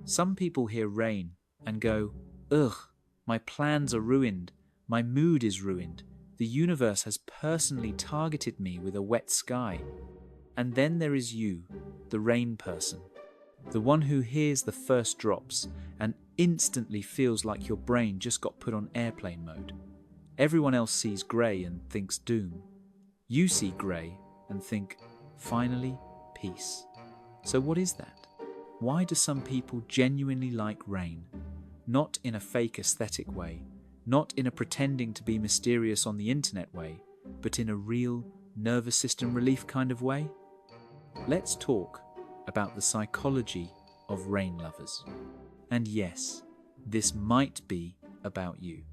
Some people hear rain and go, ugh, my plans are ruined, my mood is ruined, the universe has personally targeted me with a wet sky. And then there is you, the rain person, the one who hears the first drops and instantly feels like your brain just got put on airplane mode. Everyone else sees grey and thinks doom. You see grey and think, finally, peace. So what is that? Why do some people genuinely like rain? Not in a fake aesthetic way, not in a pretending to be mysterious on the internet way, but in a real nervous system relief kind of way? Let's talk about the psychology of rain lovers. And yes, this might be about you,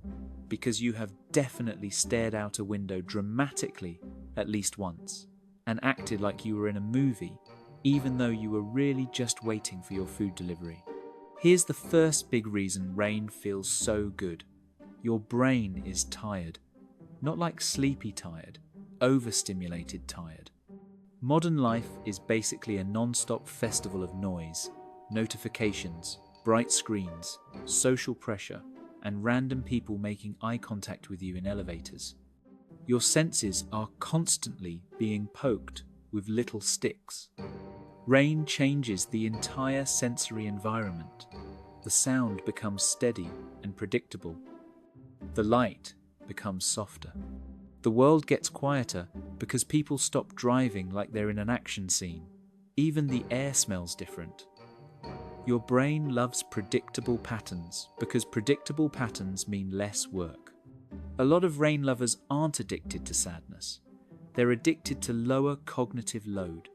because you have definitely stared out a window dramatically at least once, and acted like you were in a movie, even though you were really just waiting for your food delivery. Here's the first big reason rain feels so good. Your brain is tired. Not like sleepy tired, overstimulated tired. Modern life is basically a non-stop festival of noise, notifications, bright screens, social pressure, and random people making eye contact with you in elevators. Your senses are constantly being poked with little sticks. Rain changes the entire sensory environment. The sound becomes steady and predictable. The light becomes softer. The world gets quieter because people stop driving like they're in an action scene. Even the air smells different. Your brain loves predictable patterns because predictable patterns mean less work. A lot of rain lovers aren't addicted to sadness. They're addicted to lower cognitive load.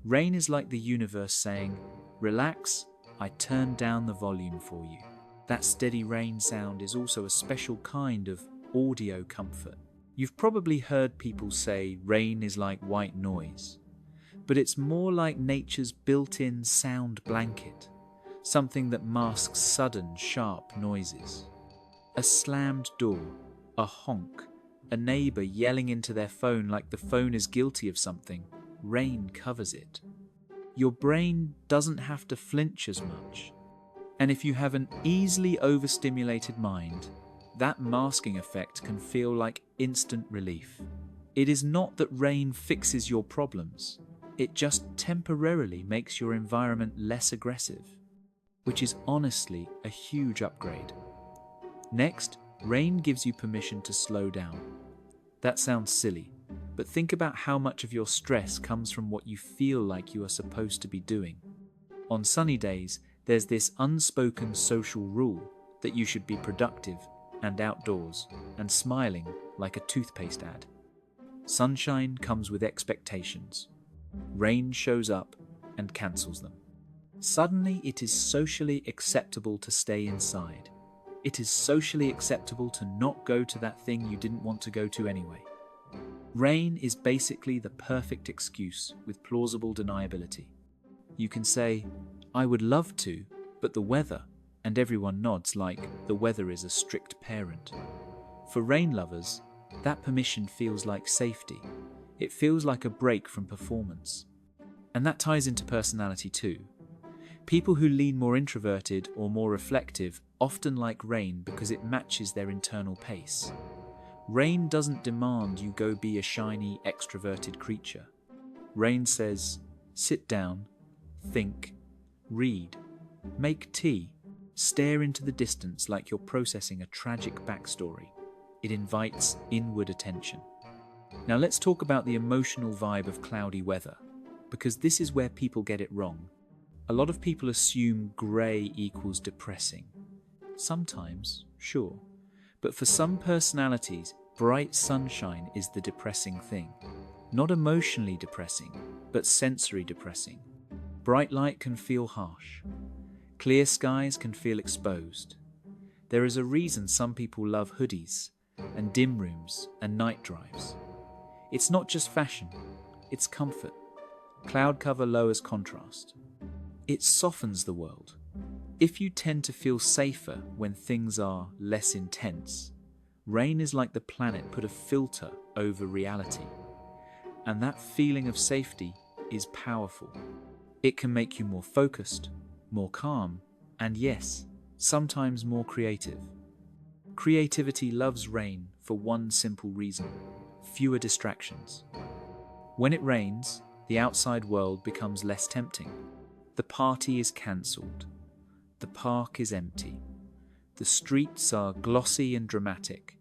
Rain is like the universe saying, relax, I turned down the volume for you. That steady rain sound is also a special kind of audio comfort. You've probably heard people say rain is like white noise, but it's more like nature's built-in sound blanket, something that masks sudden, sharp noises. A slammed door, a honk, a neighbor yelling into their phone like the phone is guilty of something. Rain covers it. Your brain doesn't have to flinch as much. And if you have an easily overstimulated mind, that masking effect can feel like instant relief. It is not that rain fixes your problems. It just temporarily makes your environment less aggressive, which is honestly a huge upgrade. Next, rain gives you permission to slow down. That sounds silly, but think about how much of your stress comes from what you feel like you are supposed to be doing. On sunny days, there's this unspoken social rule that you should be productive and outdoors and smiling like a toothpaste ad. Sunshine comes with expectations. Rain shows up and cancels them. Suddenly, it is socially acceptable to stay inside. It is socially acceptable to not go to that thing you didn't want to go to anyway. Rain is basically the perfect excuse with plausible deniability. You can say, I would love to, but the weather, and everyone nods like the weather is a strict parent. For rain lovers, that permission feels like safety. It feels like a break from performance. And that ties into personality too. People who lean more introverted or more reflective often like rain because it matches their internal pace. Rain doesn't demand you go be a shiny, extroverted creature. Rain says, sit down, think, read, make tea, stare into the distance like you're processing a tragic backstory. It invites inward attention. Now let's talk about the emotional vibe of cloudy weather, because this is where people get it wrong. A lot of people assume grey equals depressing. Sometimes, sure. But for some personalities, bright sunshine is the depressing thing. Not emotionally depressing, but sensory depressing. Bright light can feel harsh. Clear skies can feel exposed. There is a reason some people love hoodies and dim rooms and night drives. It's not just fashion, it's comfort. Cloud cover lowers contrast. It softens the world. If you tend to feel safer when things are less intense, rain is like the planet put a filter over reality. And that feeling of safety is powerful. It can make you more focused, more calm, And yes, sometimes more creative. Creativity loves rain for one simple reason: fewer distractions. When it rains, the outside world becomes less tempting. The party is cancelled. The park is empty. The streets are glossy and dramatic,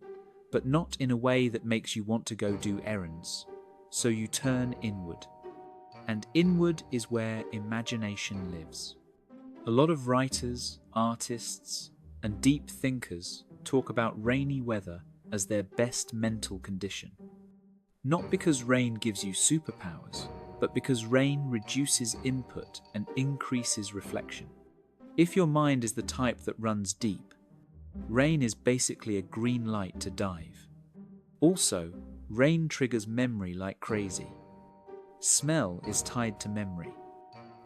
but not in a way that makes you want to go do errands. So you turn inward. And inward is where imagination lives. A lot of writers, artists, and deep thinkers talk about rainy weather as their best mental condition. Not because rain gives you superpowers, but because rain reduces input and increases reflection. If your mind is the type that runs deep, rain is basically a green light to dive. Also, rain triggers memory like crazy. Smell is tied to memory,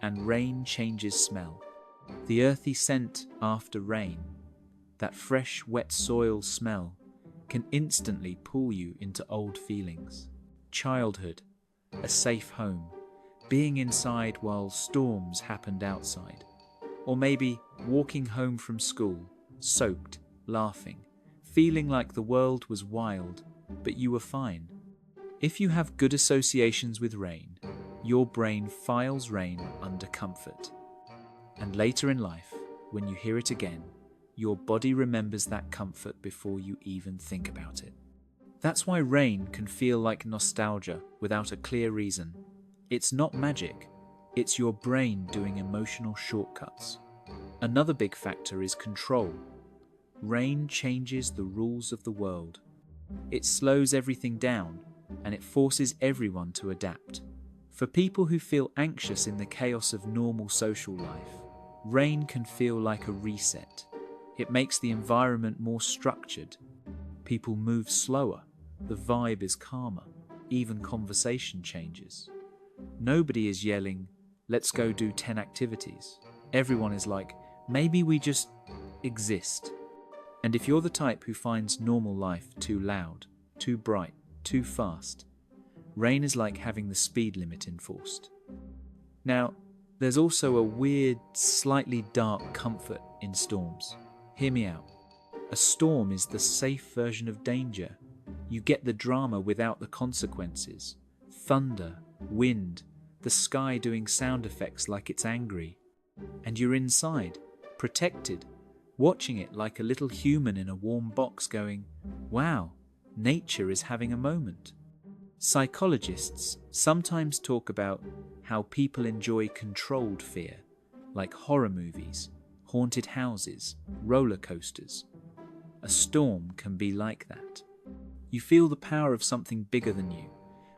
and rain changes smell. The earthy scent after rain, that fresh, wet soil smell, can instantly pull you into old feelings. Childhood, a safe home, being inside while storms happened outside. Or maybe walking home from school, soaked, laughing, feeling like the world was wild, but you were fine. If you have good associations with rain, your brain files rain under comfort. And later in life, when you hear it again, your body remembers that comfort before you even think about it. That's why rain can feel like nostalgia without a clear reason. It's not magic, it's your brain doing emotional shortcuts. Another big factor is control. Rain changes the rules of the world. It slows everything down, and it forces everyone to adapt. For people who feel anxious in the chaos of normal social life, rain can feel like a reset. It makes the environment more structured. People move slower, the vibe is calmer, even conversation changes. Nobody is yelling, "Let's go do 10 activities." Everyone is like, maybe we just exist. And if you're the type who finds normal life too loud, too bright, too fast, rain is like having the speed limit enforced. Now, there's also a weird, slightly dark comfort in storms. Hear me out. A storm is the safe version of danger. You get the drama without the consequences. Thunder, wind, the sky doing sound effects like it's angry. And you're inside, protected, watching it like a little human in a warm box going, wow, nature is having a moment. Psychologists sometimes talk about how people enjoy controlled fear, like horror movies, haunted houses, roller coasters. A storm can be like that. You feel the power of something bigger than you,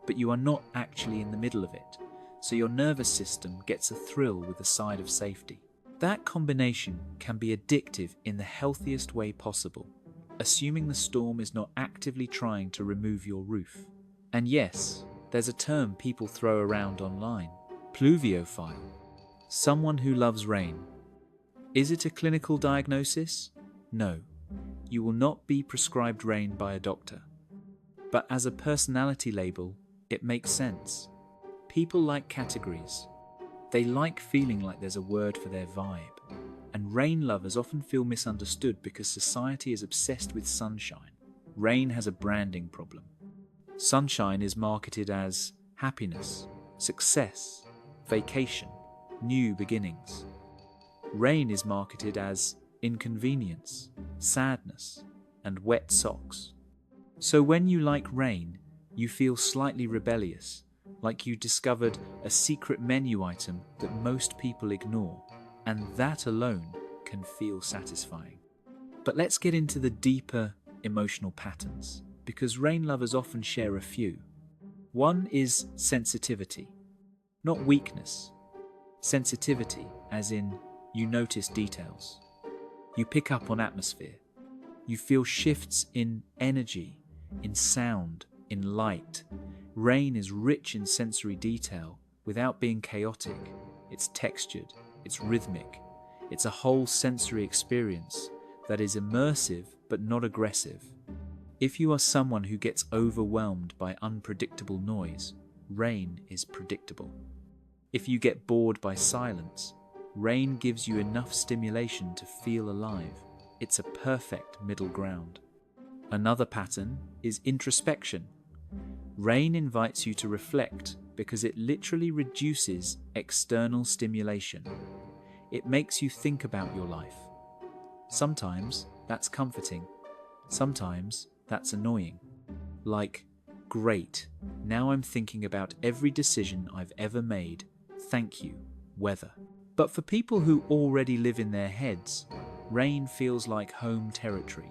but you are not actually in the middle of it, so your nervous system gets a thrill with a side of safety. That combination can be addictive in the healthiest way possible, assuming the storm is not actively trying to remove your roof. And yes, there's a term people throw around online, pluviophile, someone who loves rain. Is it a clinical diagnosis? No, you will not be prescribed rain by a doctor. But as a personality label, it makes sense. People like categories. They like feeling like there's a word for their vibe. And rain lovers often feel misunderstood because society is obsessed with sunshine. Rain has a branding problem. Sunshine is marketed as happiness, success, vacation, new beginnings. Rain is marketed as inconvenience, sadness, and wet socks. So when you like rain, you feel slightly rebellious, like you discovered a secret menu item that most people ignore, and that alone can feel satisfying. But let's get into the deeper emotional patterns, because rain lovers often share a few. One is sensitivity, not weakness. Sensitivity, as in you notice details. You pick up on atmosphere. You feel shifts in energy, in sound, in light. Rain is rich in sensory detail without being chaotic. It's textured, it's rhythmic. It's a whole sensory experience that is immersive but not aggressive. If you are someone who gets overwhelmed by unpredictable noise, rain is predictable. If you get bored by silence, Rain gives you enough stimulation to feel alive. It's a perfect middle ground. Another pattern is introspection. Rain invites you to reflect because it literally reduces external stimulation. It makes you think about your life. Sometimes that's comforting. Sometimes that's annoying. Like, great, now I'm thinking about every decision I've ever made. Thank you, weather. But for people who already live in their heads, rain feels like home territory.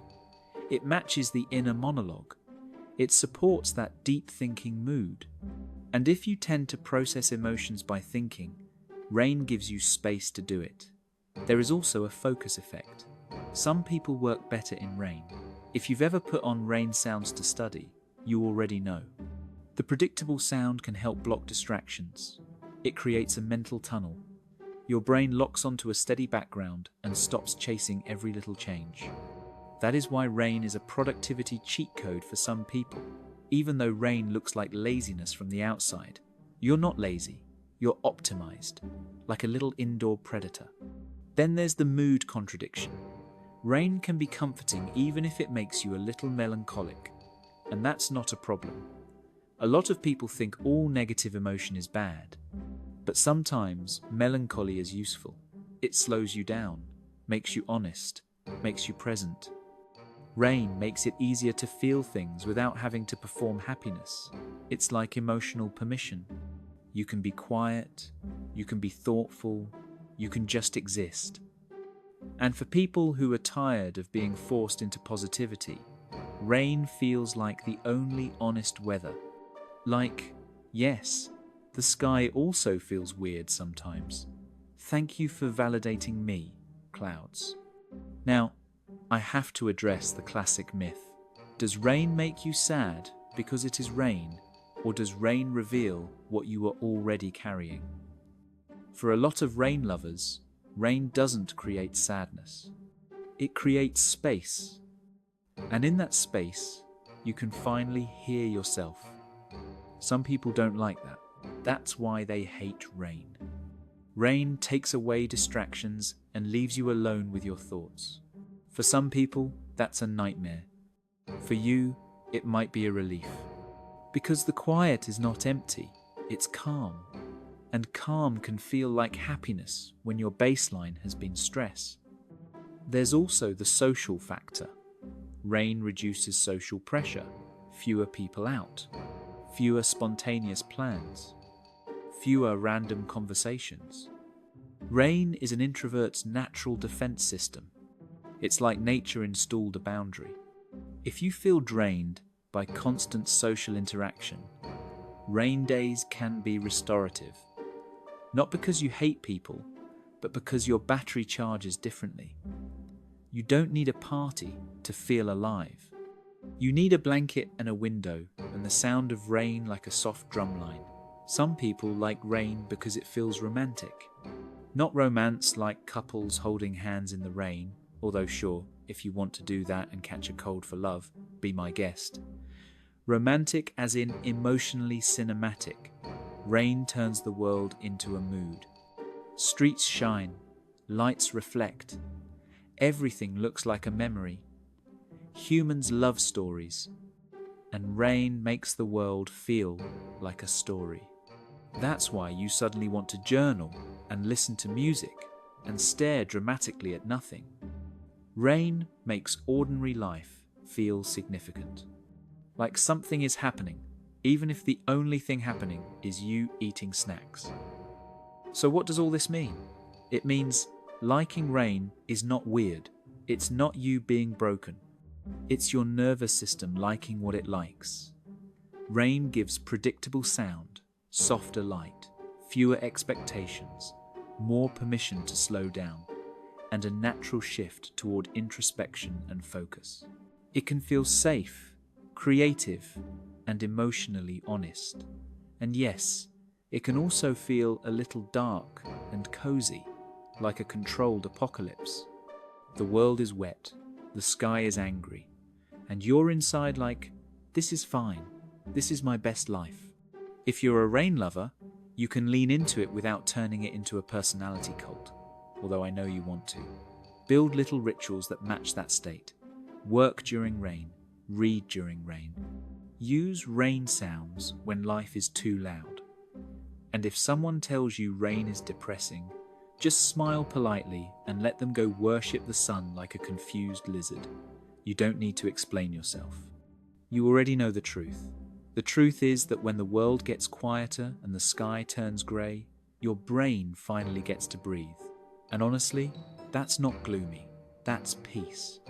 It matches the inner monologue. It supports that deep thinking mood. And if you tend to process emotions by thinking, rain gives you space to do it. There is also a focus effect. Some people work better in rain. If you've ever put on rain sounds to study, you already know. The predictable sound can help block distractions. It creates a mental tunnel. Your brain locks onto a steady background and stops chasing every little change. That is why rain is a productivity cheat code for some people. Even though rain looks like laziness from the outside, you're not lazy, you're optimized, like a little indoor predator. Then there's the mood contradiction. Rain can be comforting even if it makes you a little melancholic, and that's not a problem. A lot of people think all negative emotion is bad, but sometimes melancholy is useful. It slows you down, makes you honest, makes you present. Rain makes it easier to feel things without having to perform happiness. It's like emotional permission. You can be quiet, you can be thoughtful, you can just exist. And for people who are tired of being forced into positivity, rain feels like the only honest weather. Like, yes, the sky also feels weird sometimes. Thank you for validating me, clouds. Now, I have to address the classic myth. Does rain make you sad because it is rain, or does rain reveal what you are already carrying? For a lot of rain lovers, rain doesn't create sadness. It creates space. And in that space, you can finally hear yourself. Some people don't like that. That's why they hate rain. Rain takes away distractions and leaves you alone with your thoughts. For some people, that's a nightmare. For you, it might be a relief. Because the quiet is not empty, it's calm. And calm can feel like happiness when your baseline has been stress. There's also the social factor. Rain reduces social pressure, fewer people out, fewer spontaneous plans, fewer random conversations. Rain is an introvert's natural defense system. It's like nature installed a boundary. If you feel drained by constant social interaction, rain days can be restorative. Not because you hate people, but because your battery charges differently. You don't need a party to feel alive. You need a blanket and a window and the sound of rain like a soft drumline. Some people like rain because it feels romantic. Not romance like couples holding hands in the rain, although sure, if you want to do that and catch a cold for love, be my guest. Romantic as in emotionally cinematic. Rain turns the world into a mood. Streets shine, lights reflect. Everything looks like a memory. Humans love stories, and rain makes the world feel like a story. That's why you suddenly want to journal and listen to music and stare dramatically at nothing. Rain makes ordinary life feel significant. Like something is happening, even if the only thing happening is you eating snacks. So what does all this mean? It means liking rain is not weird. It's not you being broken. It's your nervous system liking what it likes. Rain gives predictable sound, softer light, fewer expectations, more permission to slow down, and a natural shift toward introspection and focus. It can feel safe, creative, and emotionally honest. And yes, it can also feel a little dark and cozy, like a controlled apocalypse. The world is wet, the sky is angry, and you're inside like, this is fine, this is my best life. If you're a rain lover, you can lean into it without turning it into a personality cult. although I know you want to. Build little rituals that match that state. Work during rain. Read during rain. Use rain sounds when life is too loud. And if someone tells you rain is depressing, just smile politely and let them go worship the sun like a confused lizard. You don't need to explain yourself. You already know the truth. The truth is that when the world gets quieter and the sky turns grey, your brain finally gets to breathe. And honestly, that's not gloomy. That's peace.